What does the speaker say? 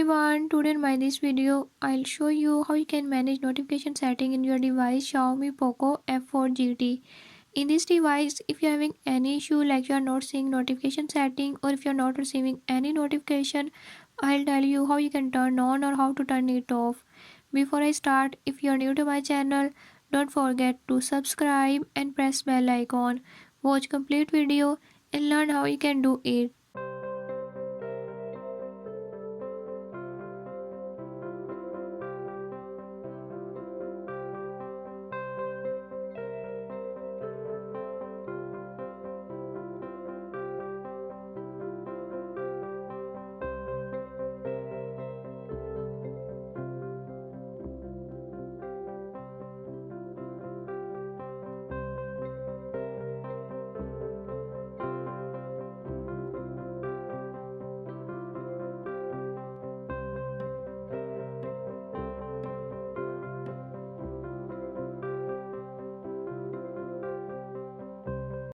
everyone, today in this video, I'll show you how you can manage notification setting in your device Xiaomi POCO F4 GT. In this device, if you're having any issue like you're not seeing notification setting or if you're not receiving any notification, I'll tell you how you can turn on or how to turn it off. Before I start, if you're new to my channel, don't forget to subscribe and press bell icon. Watch complete video and learn how you can do it.